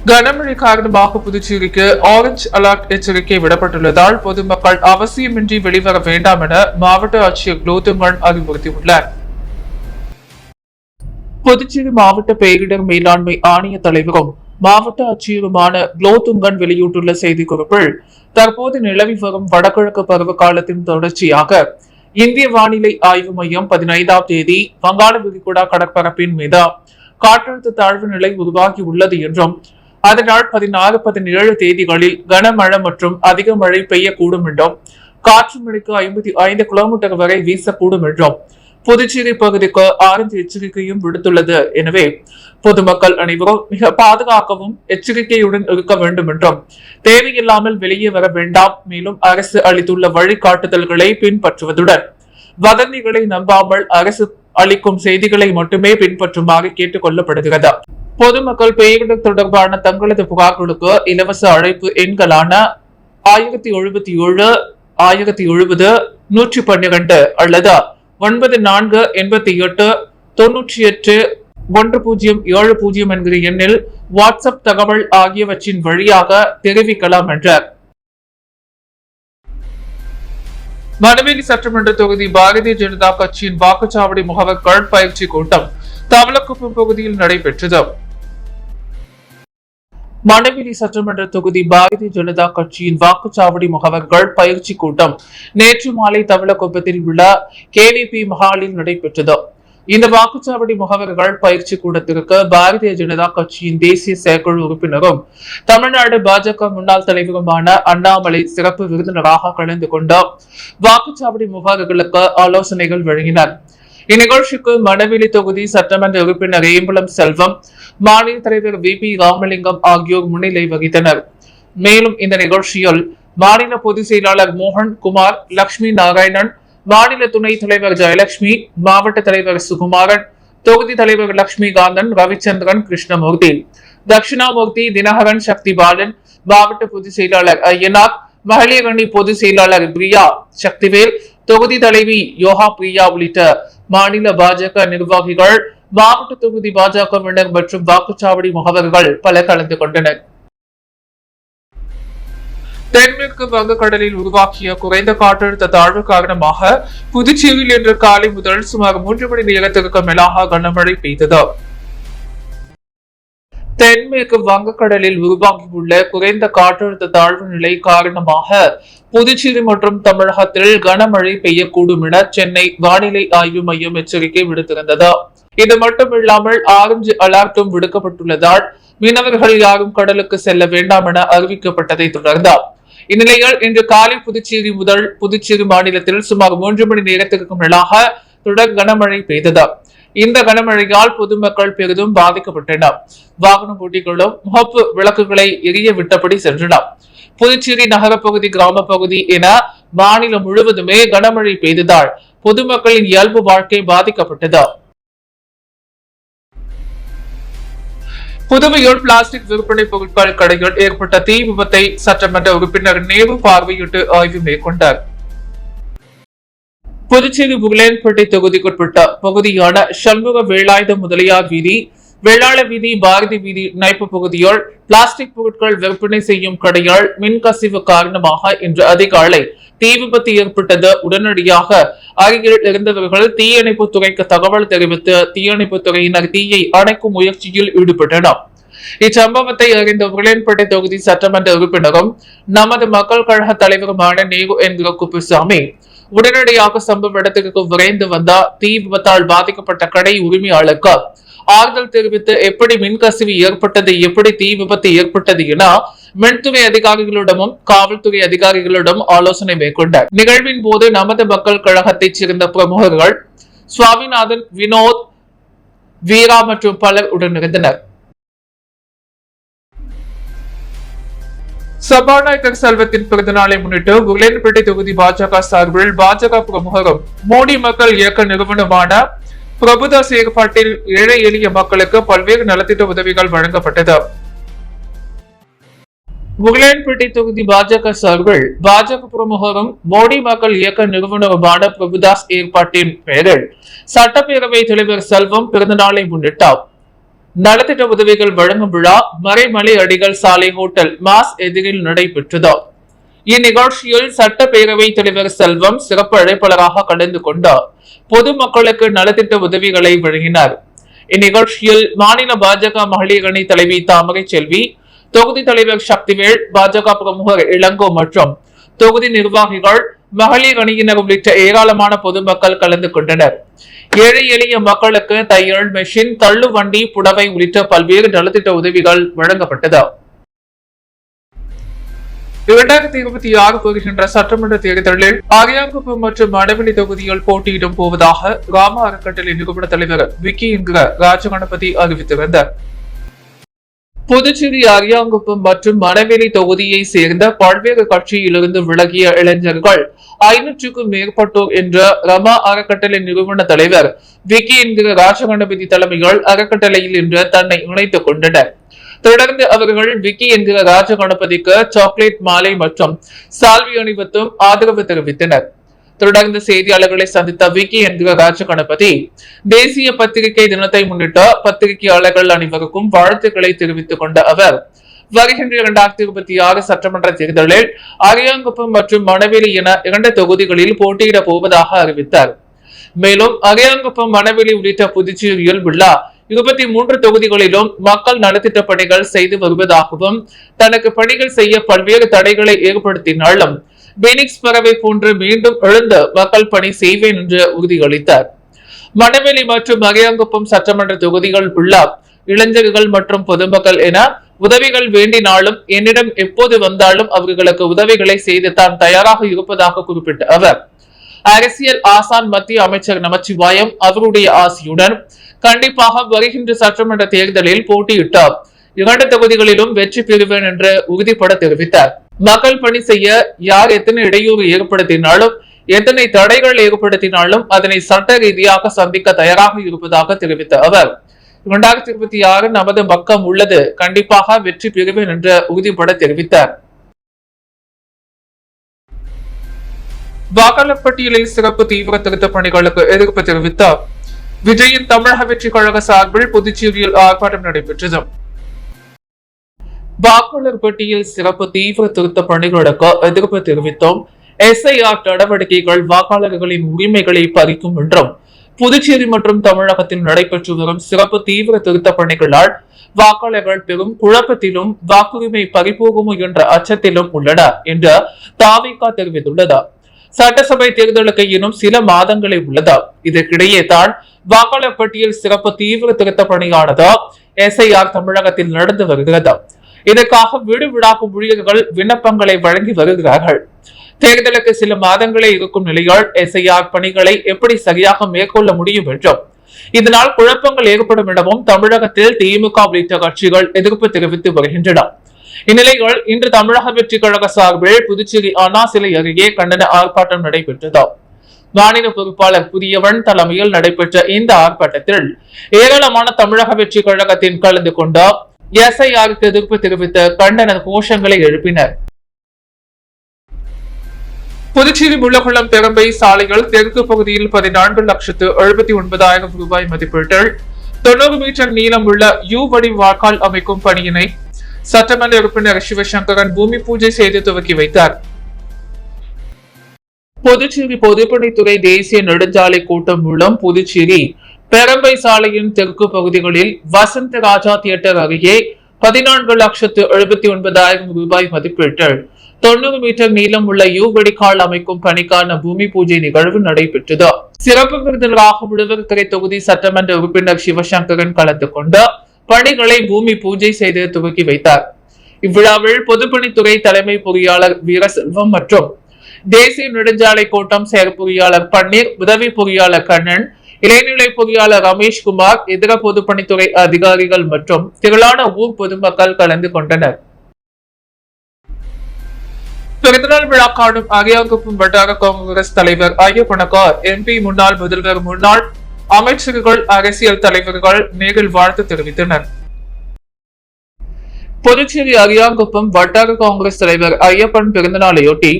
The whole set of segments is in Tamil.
கனமழை காரணமாக புதுச்சேரிக்கு ஆரஞ்சு அலர்ட் எச்சரிக்கை விடப்பட்டுள்ளதால் பொதுமக்கள் அவசியமின்றி வெளிவர வேண்டாம் என மாவட்ட ஆட்சியர் குலோத்துங்கன் அறிவுறுத்தியுள்ளார். புதுச்சேரி மாவட்ட பேரிடர் மேலாண்மை ஆணைய தலைவரும் மாவட்ட ஆட்சியருமான குலோத்துங்கன் வெளியிட்டுள்ள செய்திக்குறிப்பில், தற்போது நிலவி வரும் வடகிழக்கு பருவகாலத்தின் தொடர்ச்சியாக இந்திய வானிலை ஆய்வு மையம் 15ஆம் தேதி வங்காள விரிகுடா கடற்பரப்பின் மீது காற்றழுத்த தாழ்வு நிலை உருவாகி உள்ளது என்றும், அதனால் 16, 17 தேதிகளில் கனமழை மற்றும் அதிக மழை பெய்யக்கூடும் என்றும், காற்று மணிக்கு 55 கிலோமீட்டர் வரை வீசக்கூடும் என்றும் புதுச்சேரி பகுதிக்கு ஆரஞ்சு எச்சரிக்கையும் விடுத்துள்ளது. எனவே பொதுமக்கள் அனைவரும் மிக பாதுகாக்கவும் எச்சரிக்கையுடன் இருக்க வேண்டும் என்றும், தேவையில்லாமல் வெளியே வர வேண்டாம். மேலும் அரசு அளித்துள்ள வழிகாட்டுதல்களை பின்பற்றுவதுடன் வதந்திகளை நம்பாமல் அரசு அளிக்கும் செய்திகளை மட்டுமே பின்பற்றுமாறு கேட்டுக் கொள்ளப்படுகிறது. பொதுமக்கள் பேரிடர் தொடர்பான தங்களது புகார்களுக்கு இலவச அழைப்பு எண்களான 1077, 1070, 112 அல்லது 9488 98 1070 என்கிற எண்ணில் வாட்ஸ்அப் தகவல் ஆகியவற்றின் வழியாக தெரிவிக்கலாம் என்றார். மணவெளி சட்டமன்ற தொகுதி பாரதிய ஜனதா கட்சியின் வாக்குச்சாவடி முகவர்கள் பயிற்சி கூட்டம் தவளக்குப்பம் பகுதியில் நடைபெற்றது. மணவெளி சட்டமன்ற தொகுதி பாரதிய ஜனதா கட்சியின் வாக்குச்சாவடி முகவர்கள் பயிற்சி கூட்டம் நேற்று மாலை தவளக்குப்பத்தில் உள்ள KVP மஹாலில் நடைபெற்றது. இந்த வாக்குச்சாவடி முகவர்கள் பயிற்சி கூட்டத்திற்கு பாரதிய ஜனதா கட்சியின் தேசிய செயற்குழு உறுப்பினரும் தமிழ்நாடு பாஜக முன்னாள் தலைவருமான அண்ணாமலை சிறப்பு விருந்தினராக கலந்து கொண்டு வாக்குச்சாவடி முகவர்களுக்கு ஆலோசனைகள் வழங்கினார். இந்நிகழ்ச்சிக்கு மணவெளி தொகுதி சட்டமன்ற உறுப்பினர் ஏம்பலம் செல்வம், மாநில தலைவர் VP ராமலிங்கம் ஆகியோர் முன்னிலை வகித்தனர். மேலும் இந்த நிகழ்ச்சியில் மாநில பொதுச் செயலாளர் மோகன் குமார், லட்சுமி நாராயணன், மாநில துணைத் தலைவர் ஜெயலட்சுமி, மாவட்ட தலைவர் சுகுமாரன், தொகுதி தலைவர் லட்சுமி காந்தன், ரவிச்சந்திரன், கிருஷ்ணமூர்த்தி, தட்சிணாமூர்த்தி, தினகரன், சக்தி பாலன், மாவட்ட பொதுச் செயலாளர் ஐயனார், மகளிர் அணி பொதுச் செயலாளர் பிரியா சக்திவேல், தொகுதி தலைவி யோகா பிரியா உள்ளிட்ட மாநில பாஜக நிர்வாகிகள், மாவட்ட தொகுதி பாஜகவினர் மற்றும் வாக்குச்சாவடி முகவர்கள் பலர் கலந்து கொண்டனர். தென்மேற்கு வங்கக்கடலில் உருவாக்கிய குறைந்த காற்றழுத்த தாழ்வு காரணமாக புதுச்சேரியில் இன்று காலை முதல் சுமார் 3 மணி நேரத்திற்கு மேலாக கனமழை பெய்தது. தென்மேற்கு வங்கக்கடலில் உருவாகியுள்ள குறைந்த காற்றழுத்த தாழ்வு நிலை காரணமாக புதுச்சேரி மற்றும் தமிழகத்தில் கனமழை பெய்யக்கூடும் என சென்னை வானிலை ஆய்வு மையம் எச்சரிக்கை விடுத்திருந்தது. இது மட்டுமில்லாமல் ஆரஞ்சு அலர்ட்டும் விடுக்கப்பட்டுள்ளதால் மீனவர்கள் யாரும் கடலுக்கு செல்ல வேண்டாம் என அறிவிக்கப்பட்டதை தொடர்ந்து இந்நிலையில் இன்று காலை புதுச்சேரி முதல் புதுச்சேரி மாநிலத்தில் சுமார் 3 மணி நேரத்திற்கு மேலாக தொடர் கனமழை பெய்தது. இந்த கனமழையால் பொதுமக்கள் பெரிதும் பாதிக்கப்பட்டனர். வாகன ஓட்டிகளும் முகப்பு விளக்குகளை எரிய விட்டபடி சென்றனர். புதுச்சேரி நகரப்பகுதி, கிராம பகுதி என மாநிலம் முழுவதுமே கனமழை பெய்ததால் பொதுமக்களின் இயல்பு வாழ்க்கை பாதிக்கப்பட்டது. புதுவையில் பிளாஸ்டிக் விற்பனை பொருட்கள் கடையில் ஏற்பட்ட தீ விபத்தை சட்டமன்ற உறுப்பினர் நேரு பார்வையிட்டு ஆய்வு மேற்கொண்டார். புதுச்சேரி புகழேன்பேட்டை தொகுதிக்குட்பட்ட பகுதியான சண்முக வேலாயுத முதலியார் வீதி, வெள்ளாள வீதி, பாரதி வீதி இணைப்பு பகுதியில் பிளாஸ்டிக் பொருட்கள் விற்பனை செய்யும் கடையால் மின்கசிவு காரணமாக இன்று அதிகாலை தீ விபத்து ஏற்பட்டது. உடனடியாக அருகில் இருந்தவர்கள் தீயணைப்பு துறைக்கு தகவல் தெரிவித்து தீயணைப்பு துறையினர் தீயை அணைக்கும் முயற்சியில் ஈடுபட்டனர். இச்சம்பவத்தை அறிந்த புகழேன்பேட்டை தொகுதி சட்டமன்ற உறுப்பினரும் நமது மக்கள் கழக தலைவருமான நேரு என்கிற குப்புசாமி உடனடியாக சம்பவ இடத்திற்கு விரைந்து வந்தார். தீ விபத்தால் பாதிக்கப்பட்ட கடை உரிமையாளருக்கு ஆறுதல் தெரிவித்து எப்படி மின்கசிவு ஏற்பட்டது, எப்படி தீ விபத்து ஏற்பட்டது என மின்துறை அதிகாரிகளிடமும் காவல்துறை அதிகாரிகளிடம் ஆலோசனை மேற்கொண்டார். நிகழ்வின் போது நமது மக்கள் கழகத்தைச் சேர்ந்த பிரமுகர்கள் சுவாமிநாதன், வினோத், வீரா மற்றும் பலர் உடனிருந்தனர். சபாநாயகர் செல்வத்தின் பிறந்தநாளை முன்னிட்டு புகழேன்பேட்டை தொகுதி பாஜக சார்பில் பாஜக பிரமுகரும் மோடி மக்கள் இயக்க நிறுவனமான பிரபுதாஸ் ஏற்பாட்டில் ஏழை எளிய மக்களுக்கு பல்வேறு நலத்திட்ட உதவிகள் வழங்கப்பட்டது. புகழேன்பேட்டை தொகுதி பாஜக சார்பில் பாஜக பிரமுகரும் மோடி மக்கள் இயக்க நிறுவனருமான பிரபுதாஸ் ஏற்பாட்டின் பெயரில் சட்டப்பேரவை தலைவர் செல்வம் பிறந்தநாளை முன்னிட்டார். நலத்திட்ட உதவிகள் வழங்கும் விழா மறைமலை அடிகள் சாலை ஹோட்டல் மாஸ் எதிரில் நடைபெற்றது. இந்நிகழ்ச்சியில் சட்டப்பேரவை தலைவர் செல்வம் சிறப்பு அழைப்பாளராக கலந்து கொண்டு பொதுமக்களுக்கு நலத்திட்ட உதவிகளை வழங்கினார். இந்நிகழ்ச்சியில் மாநில பாஜக மகளிர் அணி தலைவி தாமரை செல்வி, தொகுதி தலைவர் சக்திவேல், பாஜக பிரமுகர் இளங்கோ மற்றும் தொகுதி நிர்வாகிகள், மகளிர் அணியினர் உள்ளிட்ட ஏராளமான பொதுமக்கள் கலந்து கொண்டனர். ஏழை எளிய மக்களுக்கு தையல் மெஷின், தள்ளு வண்டி, புடவை உள்ளிட்ட பல்வேறு நலத்திட்ட உதவிகள் வழங்கப்பட்டது. 2026 வருகின்ற சட்டமன்ற தேர்தலில் அரியாங்குப்பம் மற்றும் மணவெளி தொகுதியில் போட்டியிடும் போவதாக ராம அறக்கட்டளை நிறுவன தலைவர் விக்கி என்கிற ராஜகணபதி அறிவித்திருந்தார். புதுச்சேரி அரியாங்குப்பம் மற்றும் மணவெளி தொகுதியை சேர்ந்த பல்வேறு கட்சியிலிருந்து விலகிய இளைஞர்கள் 500க்கும் மேற்பட்டோர் என்ற ரமா அறக்கட்டளை நிறுவன தலைவர் விக்கி என்கிற ராஜகணபதி தலைமையில் அறக்கட்டளையில் இன்று தன்னை இணைத்துக் கொண்டனர். தொடர்ந்து அவர்கள் விக்கி என்கிற ராஜகணபதிக்கு சாக்லேட் மாலை மற்றும் சால்வி அணிவித்தும் ஆதரவு தெரிவித்தனர். தொடர்ந்து செய்தியாளர்களை சந்தித்த விக்கி என்கிற ராஜகணபதி, தேசிய பத்திரிகை தினத்தை முன்னிட்டு பத்திரிகையாளர்கள் அனைவருக்கும் வாழ்த்துக்களை தெரிவித்துக் கொண்ட அவர், வருகின்ற 2026 சட்டமன்ற தேர்தலில் அரியாங்குப்பம் மற்றும் மணவெளி என 2 தொகுதிகளில் போட்டியிட போவதாக அறிவித்தார். மேலும் அரியாங்குப்பம், மணவெளி உள்ளிட்ட புதுச்சேரியில் உள்ள 23 தொகுதிகளிலும் மக்கள் நலத்திட்ட பணிகள் செய்து வருவதாகவும், தனக்கு பணிகள் செய்ய பல்வேறு தடைகளை ஏற்படுத்தினாலும் பீனிக்ஸ் பறவை போன்று மீண்டும் எழுந்து மக்கள் பணி செய்வேன் என்று உறுதியளித்தார். மணவெளி மற்றும் அரியாங்குப்பம் சட்டமன்ற தொகுதிகள் உள்ள இளைஞர்கள் மற்றும் பொதுமக்கள் என உதவிகள் வேண்டினாலும் என்னிடம் எப்போது வந்தாலும் அவர்களுக்கு உதவிகளை செய்து தான் தயாராக இருப்பதாக குறிப்பிட்ட அவர், அரசியல் ஆசான் மத்திய அமைச்சர் நமச்சிவாயம் அவருடைய ஆசியுடன் கண்டிப்பாக வருகின்ற சட்டமன்ற தேர்தலில் போட்டியிட்டு 2 தொகுதிகளிலும் வெற்றி பெறுவேன் என்று உறுதிபட தெரிவித்தார். மக்கள் பணி செய்ய யார் எத்தனை இடையூறு ஏற்படுத்தினாலும், எத்தனை தடைகள் ஏற்படுத்தினாலும் அதனை சட்ட ரீதியாக சந்திக்க தயாராக இருப்பதாக தெரிவித்த அவர், 2026 நமது பக்கம் உள்ளது, கண்டிப்பாக வெற்றி பெறுவேன் என்று உறுதிபட தெரிவித்தார். வாக்காளர் பட்டியலில் சிறப்பு தீவிர திருத்த பணிகளுக்கு எதிர்ப்பு தெரிவித்த விஜயின் தமிழக வெற்றி கழக சார்பில் புதுச்சேரியில் ஆர்ப்பாட்டம் நடைபெற்றது. வாக்காளர் பட்டியல் சிறப்பு தீவிர திருத்த பணிகளுக்கு எதிர்ப்பு தெரிவித்தோம். SIR நடவடிக்கைகள் வாக்காளர்களின் உரிமைகளை பறிக்கும் என்றும், புதுச்சேரி மற்றும் தமிழகத்தில் நடைபெற்று வரும் சிறப்பு தீவிர திருத்த பணிகளால் வாக்காளர்கள் பெரும் குழப்பத்திலும் வாக்குரிமை பறிபோகுமோ என்ற அச்சத்திலும் உள்ளனர் என்று தாவிக தெரிவித்துள்ளது. சட்டசபை தேர்தலுக்கு இன்னும் சில மாதங்களே உள்ளது. இதற்கிடையே தான் வாக்காளர் பட்டியல் சிறப்பு தீவிர திருத்த பணியானது SIR தமிழகத்தில் நடந்து வருகிறது. இதற்காக வீடு வீடாக ஊழியர்கள் விண்ணப்பங்களை வழங்கி வருகிறார்கள். தேர்தலுக்கு சில மாதங்களே இருக்கும் நிலையால் SIR பணிகளை எப்படி சரியாக மேற்கொள்ள முடியும் என்றும், இதனால் குழப்பங்கள் ஏற்படும் எனவும் தமிழகத்தில் திமுக உள்ளிட்ட கட்சிகள் எதிர்ப்பு தெரிவித்து வருகின்றன. இந்நிலையில் இன்று தமிழக வெற்றி கழக சார்பில் புதுச்சேரி அண்ணா சிலை அருகே கண்டன ஆர்ப்பாட்டம் நடைபெற்றது. மாநில பொறுப்பாளர் புதியவன் தலைமையில் நடைபெற்ற இந்த ஆர்ப்பாட்டத்தில் ஏராளமான தமிழக வெற்றி கழகத்தின் கலந்து கொண்ட SIRக்கு எதிர்ப்பு தெரிவித்த கண்டன கோஷங்களை எழுப்பினர். புதுச்சேரி முள்ளக்குளம் பெரம்பை சாலைகள் தெற்கு பகுதியில் 14,79,000 ரூபாய் மதிப்பீட்டில் 90 மீட்டர் நீளம் உள்ள யூ வடி வாய்க்கால் அமைக்கும் பணியினை சட்டமன்ற உறுப்பினர் சிவசங்கரன் பூமி பூஜை செய்து துவக்கி வைத்தார். புதுச்சேரி பொதுப்பணித்துறை தேசிய நெடுஞ்சாலை கூட்டம் மூலம் புதுச்சேரி பெரம்பை சாலையின் தெற்கு பகுதிகளில் வசந்த ராஜா தியேட்டர் அருகே 14,79,000 ரூபாய் மதிப்பீட்டில் 90 மீட்டர் நீளம் உள்ள யூ வெடிக்கால் அமைக்கும் பணிக்கான பூமி பூஜை நிகழ்வு நடைபெற்றது. சிறப்பு விருந்தினராக விடுவர்கரை தொகுதி சட்டமன்ற உறுப்பினர் சிவசங்கரன் கலந்து கொண்டு பணிகளை பூமி பூஜை செய்து துவக்கி வைத்தார். இவ்விழாவில் பொதுப்பணித்துறை தலைமை பொறியாளர் வீரசெல்வம் மற்றும் தேசிய நெடுஞ்சாலை கோட்டம் செயற்பொறியாளர் பன்னீர், உதவி பொறியாளர் கண்ணன், இளைநிலை பொறியாளர் ரமேஷ்குமார், இதர பொதுப்பணித்துறை அதிகாரிகள் மற்றும் திரளான ஊர் பொதுமக்கள் கலந்து கொண்டனர். பிறந்தநாள் விழா காணும் அரியாங்குப்பம் வட்டார காங்கிரஸ் தலைவர் ஐயப்பனக்கார், MP, முன்னாள் முதல்வர், முன்னாள் அமைச்சர்கள், அரசியல் தலைவர்கள் நேரில் வாழ்த்து தெரிவித்தனர். புதுச்சேரி அரியாங்குப்பம் வட்டார காங்கிரஸ் தலைவர் ஐயப்பன் பிறந்தநாளையொட்டி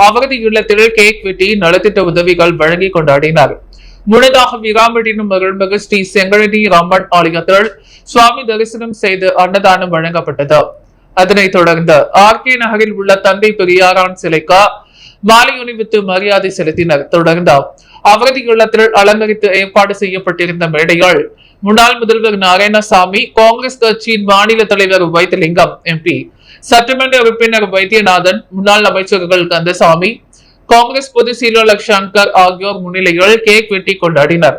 அவரது இல்லத்தில் கேக் வெட்டி நலத்திட்ட உதவிகள் வழங்கி கொண்டாடினார். முன்னதாக விராமடினும் அருள்மிகு ஸ்ரீ செங்கழனி ராமன் ஆலயத்தில் சுவாமி தரிசனம் செய்து அன்னதானம் வழங்கப்பட்டது. அதனைத் தொடர்ந்து ஆர்கே நகரில் உள்ள தந்தை பெரியாரான் சிலைக்கு மாலை அணிவித்து மரியாதை செலுத்தினர். தொடர்ந்து அவரது இல்லத்தில் அலங்கரித்து ஏற்பாடு செய்யப்பட்டிருந்த மேடையில் முன்னாள் முதல்வர் நாராயணசாமி, காங்கிரஸ் கட்சியின் மாநில தலைவர் வைத்திலிங்கம் எம்பி, சட்டமன்ற உறுப்பினர் வைத்தியநாதன், முன்னாள் அமைச்சர்கள் கந்தசாமி, காங்கிரஸ் பொதுச் செயலாளர் சங்கர் ஆகியோர் முன்னிலையில் கேக் வெட்டி கொண்டாடினர்.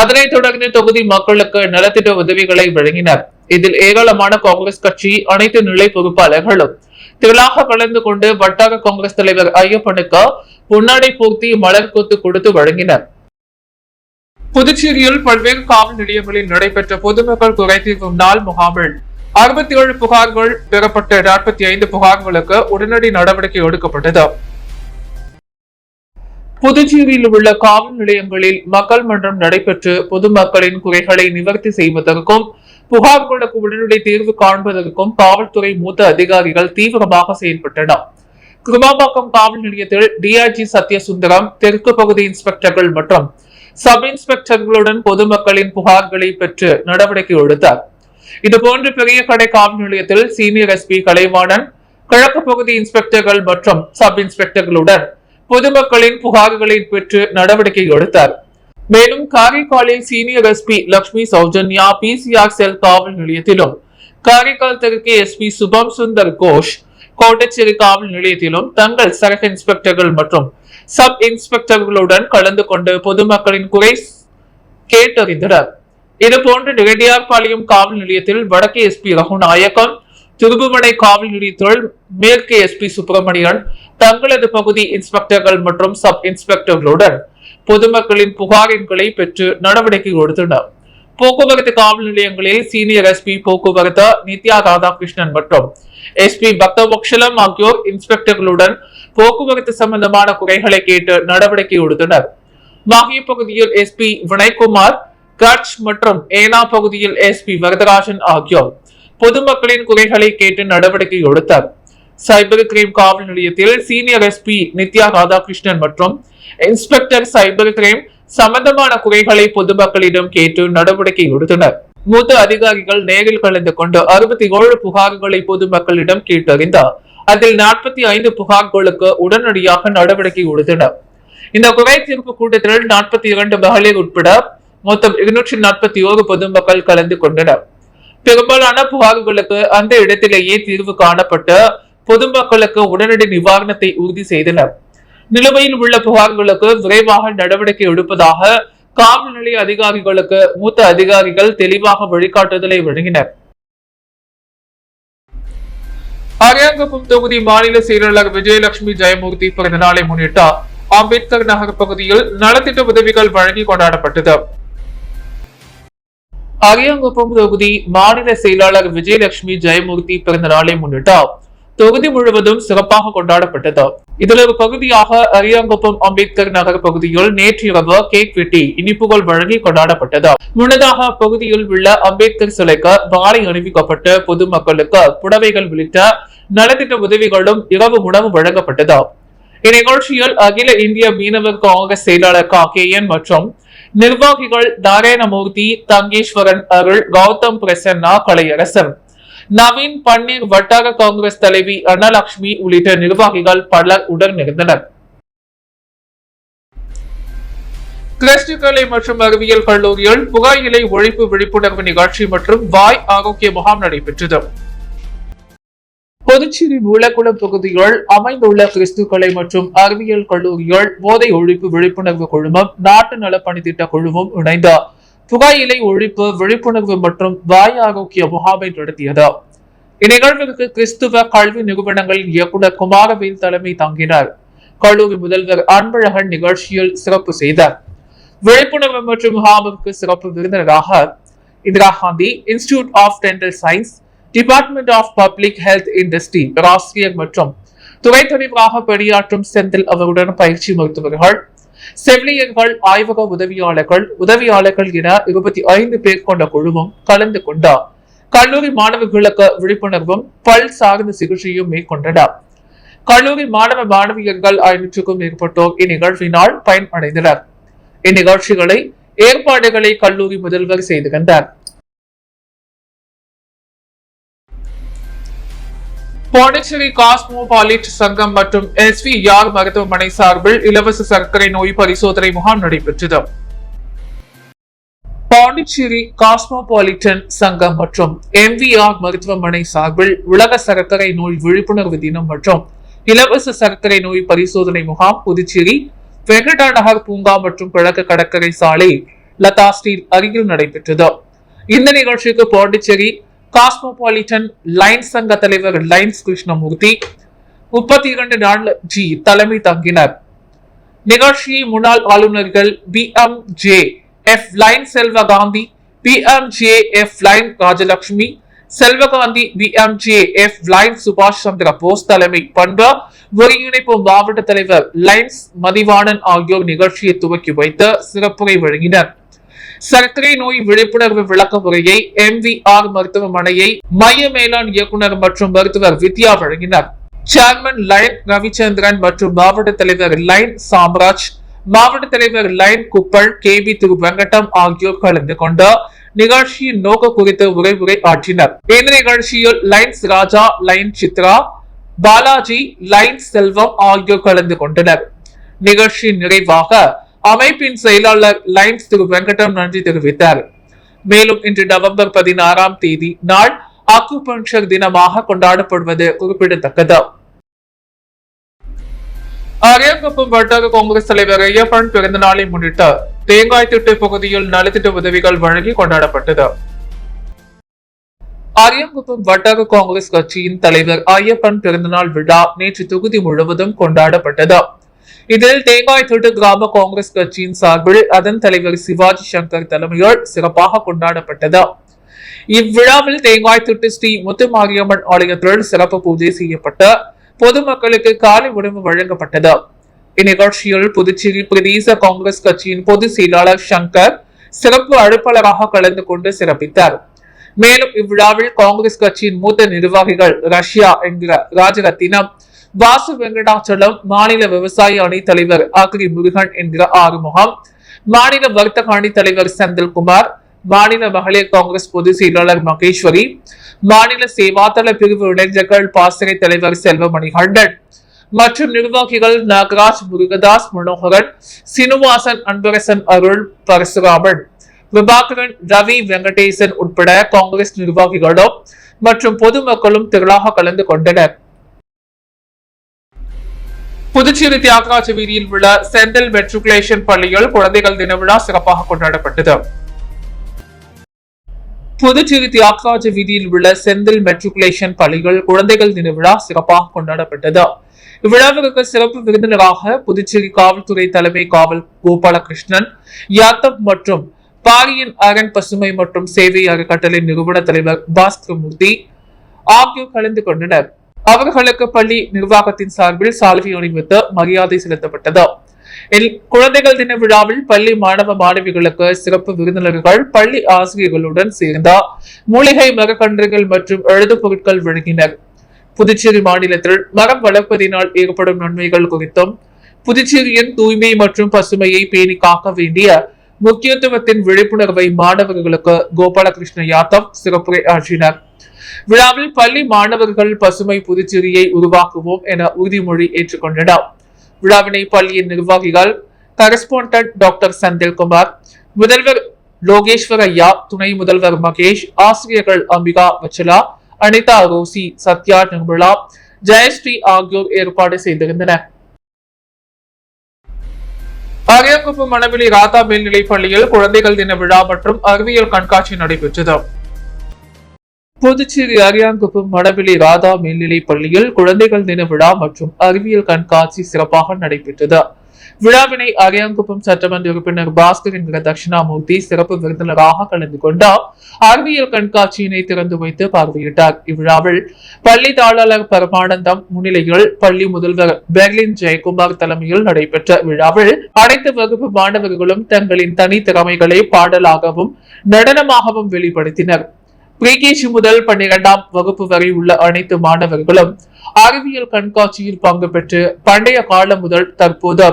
அதனைத் தொடர்ந்து தொகுதி மக்களுக்கு நலத்திட்ட உதவிகளை வழங்கினர். இதில் ஏராளமான காங்கிரஸ் கட்சி அனைத்து நிலை பொறுப்பாளர்களும் திரளாக கலந்து கொண்டு வட்டார காங்கிரஸ் தலைவர் ஐயப்பனுக்கு பொன்னாடை பூர்த்தி, மலர் கொத்து கொடுத்து வழங்கினர். புதுச்சேரியில் பல்வேறு காவல் நிலையங்களில் நடைபெற்ற பொதுமக்கள் குறைதீர்வு நாள் முகாமில் 67 புகார்கள் பெறப்பட்ட 45 புகார்களுக்கு உடனடி நடவடிக்கை எடுக்கப்பட்டது. புதுச்சேரியில் உள்ள காவல் நிலையங்களில் மக்கள் மன்றம் நடைபெற்று பொதுமக்களின் குறைகளை நிவர்த்தி செய்வதற்கும் புகார்களுக்கு உடனடி தீர்வு காண்பதற்கும் காவல்துறை மூத்த அதிகாரிகள் தீவிரமாக செயல்பட்டனர். கிருமாம்பாக்கம் காவல் நிலையத்தில் டிஐஜி சத்யசுந்தரம், தெற்கு பகுதி இன்ஸ்பெக்டர்கள் மற்றும் சப் இன்ஸ்பெக்டர்களுடன் பொதுமக்களின் புகார்களை பெற்று நடவடிக்கை எடுத்தார். இதுபோன்று பெரிய கடை காவல் நிலையத்தில் சீனியர் எஸ்பி கலைவாணன், கிழக்கு பகுதி இன்ஸ்பெக்டர்கள் மற்றும் சப் இன்ஸ்பெக்டர்களுடன் பொதுமக்களின் புகார்களை பெற்று நடவடிக்கை எடுத்தார். மேலும் காரைக்காலில் senior SP Lakshmi Soujanya PCR cell காவல் நிலையத்திலும், காரைக்கால் தெற்கு எஸ்பி சுபம் சுந்தர் கோஷ் கோட்டச்சேரி காவல் நிலையத்திலும் தங்கள் சரக இன்ஸ்பெக்டர்கள் மற்றும் சப் இன்ஸ்பெக்டர்களுடன் கலந்து கொண்டு பொதுமக்களின் குறை கேட்டறிந்தனர். இதுபோன்று நெகடியார்பாளையம் காவல் நிலையத்தில் வடக்கு எஸ்பி ரகுநாயகம், திருபுவனை காவல் நிலையத்தில் மேற்கு எஸ்பி சுப்பிரமணியன் தங்களது பகுதி இன்ஸ்பெக்டர்கள் மற்றும் சப் இன்ஸ்பெக்டர்களுடன் பொதுமக்களின் புகாரின்களை பெற்று நடவடிக்கை எடுத்தனர். போக்குவரத்து காவல் நிலையங்களில் சீனியர் எஸ்பி போக்குவரத்து நித்யா ராதாகிருஷ்ணன் மற்றும் எஸ்பி பக்தவக்ஷலம் ஆகியோர் இன்ஸ்பெக்டர்களுடன் போக்குவரத்து சம்பந்தமான குறைகளை கேட்டு நடவடிக்கை எடுத்தனர். மாஹே பகுதியில் எஸ்பி வினய்குமார், கட்ச் மற்றும் ஏனா பகுதியில் எஸ்பி வரதராஜன் ஆகியோர் பொதுமக்களின் குறைகளை கேட்டு நடவடிக்கை எடுத்தார். சைபர் கிரைம் காவல் நிலையத்தில் சீனியர் எஸ்பி நித்யா ராதாகிருஷ்ணன் மற்றும் இன்ஸ்பெக்டர் சைபர் கிரைம் சம்பந்தமான குறைகளை பொதுமக்களிடம் கேட்டு நடவடிக்கை எடுத்தனர். மூத்த அதிகாரிகள் நேரில் கலந்து கொண்டு 67 புகார்களை பொதுமக்களிடம் கேட்டறிந்தார். அதில் 45 புகார்களுக்கு உடனடியாக நடவடிக்கை எடுத்தனர். இந்த குறை தீர்ப்பு கூட்டத்தில் 42 மகளிர் உட்பட மொத்தம் 241 பொதுமக்கள் கலந்து கொண்டனர். பெரும்பாலான புகார்களுக்கு அந்த இடத்திலேயே தீர்வு காணப்பட்டு பொதுமக்களுக்கு உடனடி நிவாரணத்தை உறுதி செய்தனர். நிலுவையில் உள்ள புகார்களுக்கு விரைவாக நடவடிக்கை எடுப்பதாக காவல் நிலைய அதிகாரிகளுக்கு மூத்த அதிகாரிகள் தெளிவாக வழிகாட்டுதலை வழங்கினர். அரியாங்குப்பம் தொகுதி மாநில செயலாளர் விஜயலட்சுமி ஜெயமூர்த்தி பிறந்த நாளை முன்னிட்டு அம்பேத்கர் நகர் பகுதியில் நலத்திட்ட உதவிகள் வழங்கி கொண்டாடப்பட்டது. அரியாங்குப்பம் தொகுதி மாநில செயலாளர் விஜயலட்சுமி ஜெயமூர்த்தி பிறந்த நாளை முன்னிட்டு தொகுதி முழுவதும் சிறப்பாக கொண்டாடப்பட்டது. இதில் ஒரு பகுதியாக அரியாங்குப்பம் அம்பேத்கர் நகர் பகுதியில் நேற்று இரவு கேக் வெட்டி இனிப்புகள் வழங்கி கொண்டாடப்பட்டது. முன்னதாக அப்பகுதியில் உள்ள அம்பேத்கர் சிலைக்கு மாலை அணிவிக்கப்பட்டு பொதுமக்களுக்கு புடவைகள் உள்ளிட்ட நலத்திட்ட உதவிகளும் இரவு உணவு வழங்கப்பட்டது. இந்நிகழ்ச்சியில் அகில இந்திய மீனவர் காங்கிரஸ் செயலாளர் KN மற்றும் நிர்வாகிகள் நாராயணமூர்த்தி, தங்கேஸ்வரன் அருள், கௌதம் பிரசன்னா, கலையரசன், நவீன், பன்னீர், வட்டார காங்கிரஸ் தலைவி அன்னலட்சுமி உள்ளிட்ட நிர்வாகிகள் பலர் உடனிருந்தனர். கிறிஸ்து கலை மற்றும் அறிவியல் கல்லூரியில் புகையிலை ஒழிப்பு விழிப்புணர்வு நிகழ்ச்சி மற்றும் வாய் ஆரோக்கிய முகாம் நடைபெற்றது. புதுச்சேரி மூலக்குளம் பகுதியில் அமைந்துள்ள கிறிஸ்து கலை மற்றும் அறிவியல் கல்லூரியில் போதை ஒழிப்பு விழிப்புணர்வு குழுமம், நாட்டு நலப்பணி திட்ட குழுவும் இணைந்த புகையிலை ஒழிப்பு விழிப்புணர்வு மற்றும் வாய் ஆரோக்கிய முகாமை நடத்தியது. இந்நிகழ்விற்கு கிறிஸ்துவ கல்வி நிறுவனங்களின் இயக்குநர் குமாரவேல் தலைமை தாங்கினார். கல்லூரி முதல்வர் அன்பழகன் நிகழ்ச்சியில் சிறப்பு செய்தார். விழிப்புணர்வு மற்றும் முகாமிற்கு சிறப்பு விருந்தினராக Indira Gandhi institute of dental science, department of public health industry ஆசிரியர் மற்றும் துறை தலைவராக பணியாற்றும் செந்தில் அவருடன் பயிற்சி மருத்துவர்கள், செவிலியர்கள், ஆய்வக உதவியாளர்கள் என 25 பேர் கொண்ட குழுவும் கலந்து கொண்டார். கல்லூரி மாணவர்களுக்கு விழிப்புணர்வும் பல் சார்ந்த சிகிச்சையும் மேற்கொண்டனர். கல்லூரி மாணவ மாணவியர்கள் 500க்கும் மேற்பட்டோர் இந்நிகழ்வினால் பயனடைந்தனர். இந்நிகழ்ச்சிகளை ஏற்பாடுகளை கல்லூரி முதல்வர் செய்திருந்தார். பாண்டிச்சேரி காஸ்மோபாலிட் சங்கம் மற்றும் SVR மருத்துவமனை சார்பில் இலவச சர்க்கரை நோய் பரிசோதனை முகாம் நடைபெற்றது. பாண்டிச்சேரி காஸ்மோபாலிட்டன் சங்கம் மற்றும் MVR மருத்துவமனை சார்பில் உலக சர்க்கரை நோய் விழிப்புணர்வு தினம் மற்றும் இலவச சர்க்கரை நோய் பரிசோதனை முகாம் புதுச்சேரி வெங்கடா நகர் பூங்கா மற்றும் கிழக்கு கடற்கரை சாலை லதா ஸ்ட்ரீட் அருகில் நடைபெற்றது. இந்த நிகழ்ச்சிக்கு பாண்டிச்சேரி காஸ்மோபாலிட்டன் லைன்ஸ் சங்க தலைவர் லைன்ஸ் கிருஷ்ணமூர்த்தி 32 நாள் தலைமை தங்கினர். நிகழ்ச்சியை முன்னாள் ஆளுநர்கள் BMJF line Selvakanthi, BMJF line Rajalakshmi, Selvakanthi, BMJF line சுபாஷ் சந்திர போஸ் தலைமை பண்பு ஒருங்கிணைப்பு மாவட்ட தலைவர் லைன்ஸ் மதிவாணன் ஆகியோர் நிகழ்ச்சியை துவக்கி வைத்து சிறப்புரை வழங்கினர். சர்க்கரை நோய் விழிப்புணர்வு விளக்க முறையை MVR மருத்துவமனையை மைய மேலாண் இயக்குநர் மற்றும் மருத்துவர் வித்யா வழங்கினர். சேர்மன் லைன் ரவிச்சந்திரன் மற்றும் மாவட்ட தலைவர் லைன் சாம்ராஜ், மாவட்ட தலைவர் லைன் குப்பல் KB திரு வெங்கடம் ஆகியோர் கலந்து கொண்ட நிகழ்ச்சியின் நோக்க குறித்து உரை ஆற்றினர். இந்த நிகழ்ச்சியில் லைன்ஸ் ராஜா, லைன் சித்ரா, பாலாஜி, லைன் செல்வம் ஆகியோர் கலந்து கொண்டனர். நிகழ்ச்சியின் நிறைவாக அமைப்பின் செயலாளர் லைன்ஸ் திரு வெங்கடம் நன்றி தெரிவித்தார். மேலும் இன்று நவம்பர் 16 நாள் அக்குபஞ்சர் தினமாக கொண்டாடப்படுவது குறிப்பிடத்தக்கது. அரியாங்குப்பம் வட்டார காங்கிரஸ் தலைவர் ஐயப்பன் பிறந்த நாளை முன்னிட்டு தேங்காய் திட்டு பகுதியில் நலத்திட்ட உதவிகள் வழங்கி கொண்டாடப்பட்டது. அரியாங்குப்பம் வட்டார காங்கிரஸ் கட்சியின் தலைவர் ஐயப்பன் பிறந்தநாள் விழா நேற்று தொகுதி முழுவதும் கொண்டாடப்பட்டது. இதில் தேங்காய் திட்டு கிராம காங்கிரஸ் கட்சியின் சார்பில் அதன் தலைவர் சிவாஜி சங்கர் தலைமையில் சிறப்பாக கொண்டாடப்பட்டது. இவ்விழாவில் தேங்காய் திட்டு ஸ்ரீ முத்துமாரியம்மன் ஆலயத்தில் சிறப்பு பூஜை செய்யப்பட்ட பொதுமக்களுக்கு காலை உணவு வழங்கப்பட்டது. இந்நிகழ்ச்சியில் புதுச்சேரி பிரதேச காங்கிரஸ் கட்சியின் பொதுச் செயலாளர் சங்கர் சிறப்பு அழைப்பாளராக கலந்து கொண்டு சிறப்பித்தார். மேலும் இவ்விழாவில் காங்கிரஸ் கட்சியின் மூத்த நிர்வாகிகள் ரஷ்யா என்கிற ராஜரத்தினம், வாசு வெங்கடாச்சலம், மாநில விவசாய அணி தலைவர் அக்ரி முருகன் என்கிற ஆறுமுகம், மாநில வர்த்தக அணி தலைவர் செந்தில்குமார், மாநில மகளிர் காங்கிரஸ் பொதுச் செயலாளர் மகேஸ்வரி, மாநில சேவாதள பிரிவு இளைஞர்கள் பாசறை தலைவர் செல்வமணி கண்டன் மற்றும் நிர்வாகிகள் நாகராஜ், முருகதாஸ், மனோகரன், சீனிவாசன், அன்பரசன், அருள், பரசுராமன், விபாகரன், ரவி, வெங்கடேசன் உட்பட காங்கிரஸ் நிர்வாகிகளும் மற்றும் பொதுமக்களும் திரளாக கலந்து கொண்டனர். புதுச்சேரி தியாகராஜ வீதியில் உள்ள செந்தில் மெட்ரிகுலேஷன் பள்ளியில் குழந்தைகள் தின விழா சிறப்பாக கொண்டாடப்பட்டது. புதுச்சேரி தியாகராஜ வீதியில் உள்ள செந்தில் மெட்ரிகுலேஷன் பள்ளியில் குழந்தைகள் தின விழா சிறப்பாக கொண்டாடப்பட்டது. இவ்விழாவிற்கு சிறப்பு விருந்தினராக புதுச்சேரி காவல்துறை தலைமை காவல் கோபாலகிருஷ்ணன் யாதவ் மற்றும் பாரியின் அரண் பசுமை மற்றும் சேவை அறக்கட்டளை நிறுவன தலைவர் பாஸ்கரமூர்த்தி ஆகியோர் கலந்து கொண்டனர். அவர்களுக்கு பள்ளி நிர்வாகத்தின் சார்பில் சால்வை அணிவித்து மரியாதை செலுத்தப்பட்டது. குழந்தைகள் தின விழாவில் பள்ளி மாணவ மாணவிகளுக்கு சிறப்பு விருந்தினர்கள் பள்ளி ஆசிரியர்களுடன் சேர்ந்த மூலிகை மரக்கன்றுகள் மற்றும் எழுது பொருட்கள் வழங்கினர். புதுச்சேரி மாநிலத்தில் மரம் வளர்ப்பதினால் ஏற்படும் நன்மைகள் குறித்தும் புதுச்சேரியின் தூய்மை மற்றும் பசுமையை பேணி காக்க வேண்டிய முக்கியத்துவத்தின் விழிப்புணர்வை மாணவர்களுக்கு கோபாலகிருஷ்ண யாதவ் சிறப்புரை ஆற்றினார். விழாவில் பள்ளி மாணவர்கள் பசுமை புதுச்சேரியை உருவாக்குவோம் என உறுதிமொழி ஏற்றுக்கொண்டனர். விழாவினை பள்ளியின் நிர்வாகிகள் கரஸ்பாண்டன்ட் டாக்டர் செந்தில்குமார், முதல்வர் லோகேஸ்வர் ஐயா, துணை முதல்வர் மகேஷ், ஆசிரியர்கள் அம்பிகா வச்சலா, அனிதா ரோசி, சத்யா, நிர்மலா, ஜெயஸ்ரீ ஆகியோர் ஏற்பாடு செய்திருந்தனர். அரியாங்குப்பம் மணவெளி ராதா மேல்நிலைப் பள்ளியில் குழந்தைகள் தின விழா மற்றும் அறிவியல் கண்காட்சி நடைபெற்றது. புதுச்சேரி அரியாங்குப்பம் மணவெளி ராதா மேல்நிலைப் பள்ளியில் குழந்தைகள் தின விழா மற்றும் அறிவியல் கண்காட்சி சிறப்பாக நடைபெற்றது. விழாவினை அரியாங்குப்பம் சட்டமன்ற உறுப்பினர் பாஸ்கர் என்கிற தட்சிணாமூர்த்தி சிறப்பு விருந்தினராக கலந்து கொண்டார். அறிவியல் கண்காட்சியினை திறந்து வைத்து பார்வையிட்டார். இவ்விழாவில் பள்ளி தாளாளர் பரமானந்தம் முன்னிலையில் பள்ளி முதல்வர் பெர்லின் ஜெயக்குமார் தலைமையில் நடைபெற்ற விழாவில் அனைத்து வகுப்பு மாணவர்களும் தங்களின் தனி திறமைகளை பாடலாகவும் நடனமாகவும் வெளிப்படுத்தினர். பிரிகேஜி முதல் 12ஆம் வகுப்பு வரை உள்ள அனைத்து மாணவர்களும் அறிவியல் கண்காட்சியில் பங்கு பெற்று பண்டைய காலம் முதல் தற்போது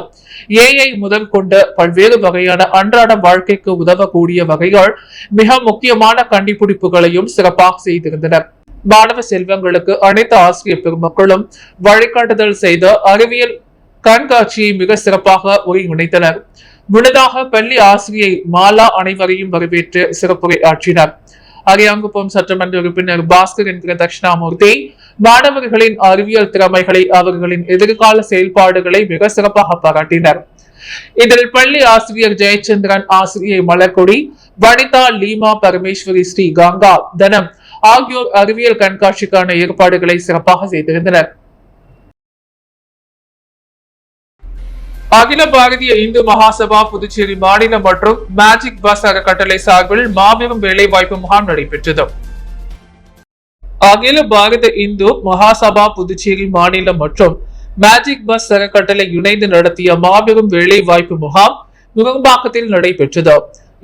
ஏஐ முதல் கொண்ட பல்வேறு வகையான அன்றாட வாழ்க்கைக்கு உதவக்கூடிய வகைகள் மிக முக்கியமான கண்டுபிடிப்புகளையும் சிறப்பாக செய்திருந்தனர். மாணவ செல்வங்களுக்கு அனைத்து ஆசிரியர் பெருமக்களும் வழிகாட்டுதல் செய்த அறிவியல் கண்காட்சியை மிக சிறப்பாக ஒருங்கிணைத்தனர். முன்னதாக பள்ளி ஆசிரியை மாலா அனைவரையும் வரவேற்று சிறப்புரை ஆற்றினார். அரியாங்குப்பம் சட்டமன்ற உறுப்பினர் பாஸ்கர் என்கிற தட்சிணாமூர்த்தி மாணவர்களின் அறிவியல் திறமைகளை, அவர்களின் எதிர்கால செயல்பாடுகளை மிக சிறப்பாக பாராட்டினர். இதில் பள்ளி ஆசிரியர் ஜெயச்சந்திரன், ஆசிரியை மலர்கொடி, வனிதா, லீமா, பரமேஸ்வரி, ஸ்ரீ கங்கா, தனம் ஆகியோர் அறிவியல் கண்காட்சிக்கான ஏற்பாடுகளை சிறப்பாக செய்திருந்தனர். அகில பாரதிய இந்து மகாசபா புதுச்சேரி மாநில மற்றும் மேஜிக் பஸ் அறக்கட்டளை சார்பில் மாபெரும் வேலைவாய்ப்பு முகாம் நடைபெற்றது. அகில பாரத இந்து மகாசபா புதுச்சேரி மாநில மற்றும் மேஜிக் பஸ் அறக்கட்டளை இணைந்து நடத்திய மாபெரும் வேலைவாய்ப்பு முகாம் நுங்கம்பாக்கத்தில் நடைபெற்றது.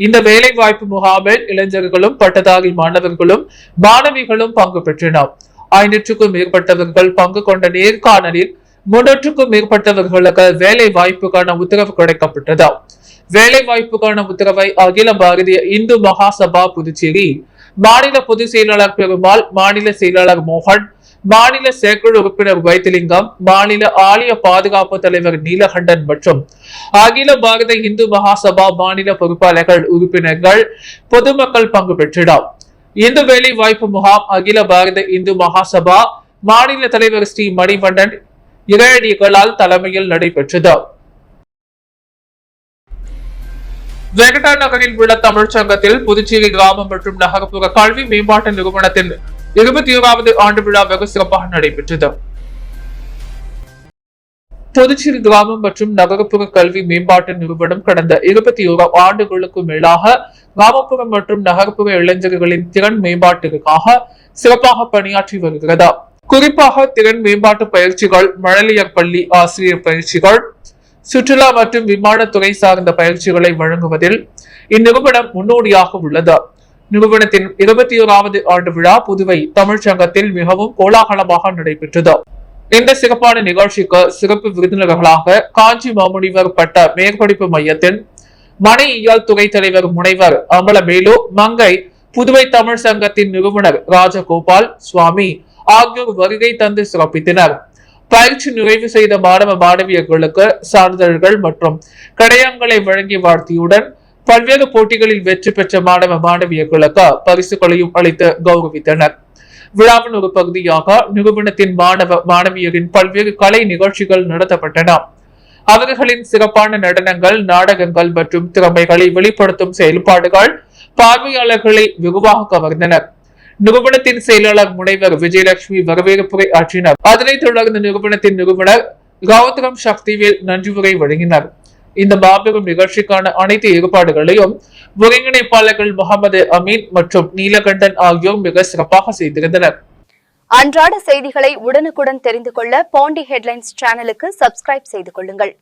இந்த வேலைவாய்ப்பு முகாமில் இளைஞர்களும் பட்டதாரி மாணவர்களும் மாணவிகளும் பங்கு பெற்றனர். 500க்கும் மேற்பட்டவர்கள் பங்கு கொண்ட நேர்காணலில் 300க்கும் மேற்பட்டவர்களுக்கு வேலை வாய்ப்புக்கான உத்தரவு கிடைக்கப்பட்டது. வேலை வாய்ப்புக்கான உத்தரவை அகில பாரதிய இந்து மகாசபா புதுச்சேரி மாநில பொதுச் செயலாளர் பெருமாள், மாநில செயலாளர் மோகன், மாநில செயற்குழு உறுப்பினர் வைத்திலிங்கம், மாநில ஆலய பாதுகாப்பு தலைவர் நீலகண்டன் மற்றும் அகில பாரத இந்து மகாசபா மாநில பொறுப்பாளர்கள், உறுப்பினர்கள், பொதுமக்கள் பங்கு பெற்றனர். இந்த வேலை வாய்ப்பு முகாம் அகில பாரத இந்து மகாசபா மாநில தலைவர் ஸ்ரீ மணிவண்ணன் இறையடிகளால் தலைமையில் நடைபெற்றது. வெங்கடா நகரில் உள்ள தமிழ்ச்சங்கத்தில் புதுச்சேரி கிராமம் மற்றும் நகர்ப்புற கல்வி மேம்பாட்டு நிறுவனத்தின் 21வது ஆண்டு விழா வெகு சிறப்பாக நடைபெற்றது. புதுச்சேரி கிராமம் மற்றும் நகர்ப்புற கல்வி மேம்பாட்டு நிறுவனம் கடந்த 21 ஆண்டுகளுக்கு மேலாக கிராமப்புற மற்றும் நகர்ப்புற இளைஞர்களின் திறன் மேம்பாட்டிற்காக சிறப்பாக பணியாற்றி வருகிறது. குறிப்பாக திறன் மேம்பாட்டு பயிற்சிகள், மழலையர் பள்ளி ஆசிரியர் பயிற்சிகள், சுற்றுலா மற்றும் விமானத்துறை சார்ந்த பயிற்சிகளை வழங்குவதில் இந்நிறுவனம் முன்னோடியாக உள்ளது. நிறுவனத்தின் 21வது ஆண்டு விழா புதுவை தமிழ்ச்சங்கத்தில் மிகவும் கோலாகலமாக நடைபெற்றது. இந்த சிறப்பான நிகழ்ச்சிக்கு சிறப்பு விருந்தினர்களாக காஞ்சி மாமுனிவர் பட்ட மேற்படிப்பு மையத்தின் மனையியல் துறை தலைவர் முனைவர் அமலமேலு, மங்கை, புதுவை தமிழ் சங்கத்தின் நிறுவனர் ராஜகோபால் சுவாமி ஆகியோர் வருகை தந்து சிறப்பித்தனர். பயிற்சி நிறைவு செய்த மாணவ மாணவியர்களுக்கு சான்றிதழ்கள் மற்றும் கடையங்களை வழங்கி வாழ்த்தியுடன் பல்வேறு போட்டிகளில் வெற்றி பெற்ற மாணவ மாணவியர்களுக்கு பரிசுகளையும் அளித்து கௌரவித்தனர். விழாவின் ஒரு பகுதியாக நிறுவனத்தின் மாணவ மாணவியரின் பல்வேறு கலை நிகழ்ச்சிகள் நடத்தப்பட்டன. அவர்களின் சிறப்பான நடனங்கள், நாடகங்கள் மற்றும் திறமைகளை வெளிப்படுத்தும் செயல்பாடுகள் பார்வையாளர்களை வெகுவாக கவர்ந்தனர். நிறுவனத்தின் செயலாளர் முனைவர் விஜயலட்சுமி வரவேற்புரை ஆற்றினார். அதனைத் தொடர்ந்து நிறுவனத்தின் நிறுவனர் கௌதம் சக்திவேல் நன்றி உரை வழங்கினார். இந்த மாபெரும் நிகழ்ச்சிக்கான அனைத்து ஏற்பாடுகளையும் ஒருங்கிணைப்பாளர்கள் முகமது அமீன் மற்றும் நீலகண்டன் ஆகியோர் மிக சிறப்பாக செய்திருந்தனர். அன்றாட செய்திகளை உடனுக்குடன் தெரிந்து கொள்ள பாண்டி ஹெட்லைன்ஸ் சேனலுக்கு சப்ஸ்கிரைப் செய்து கொள்ளுங்கள்.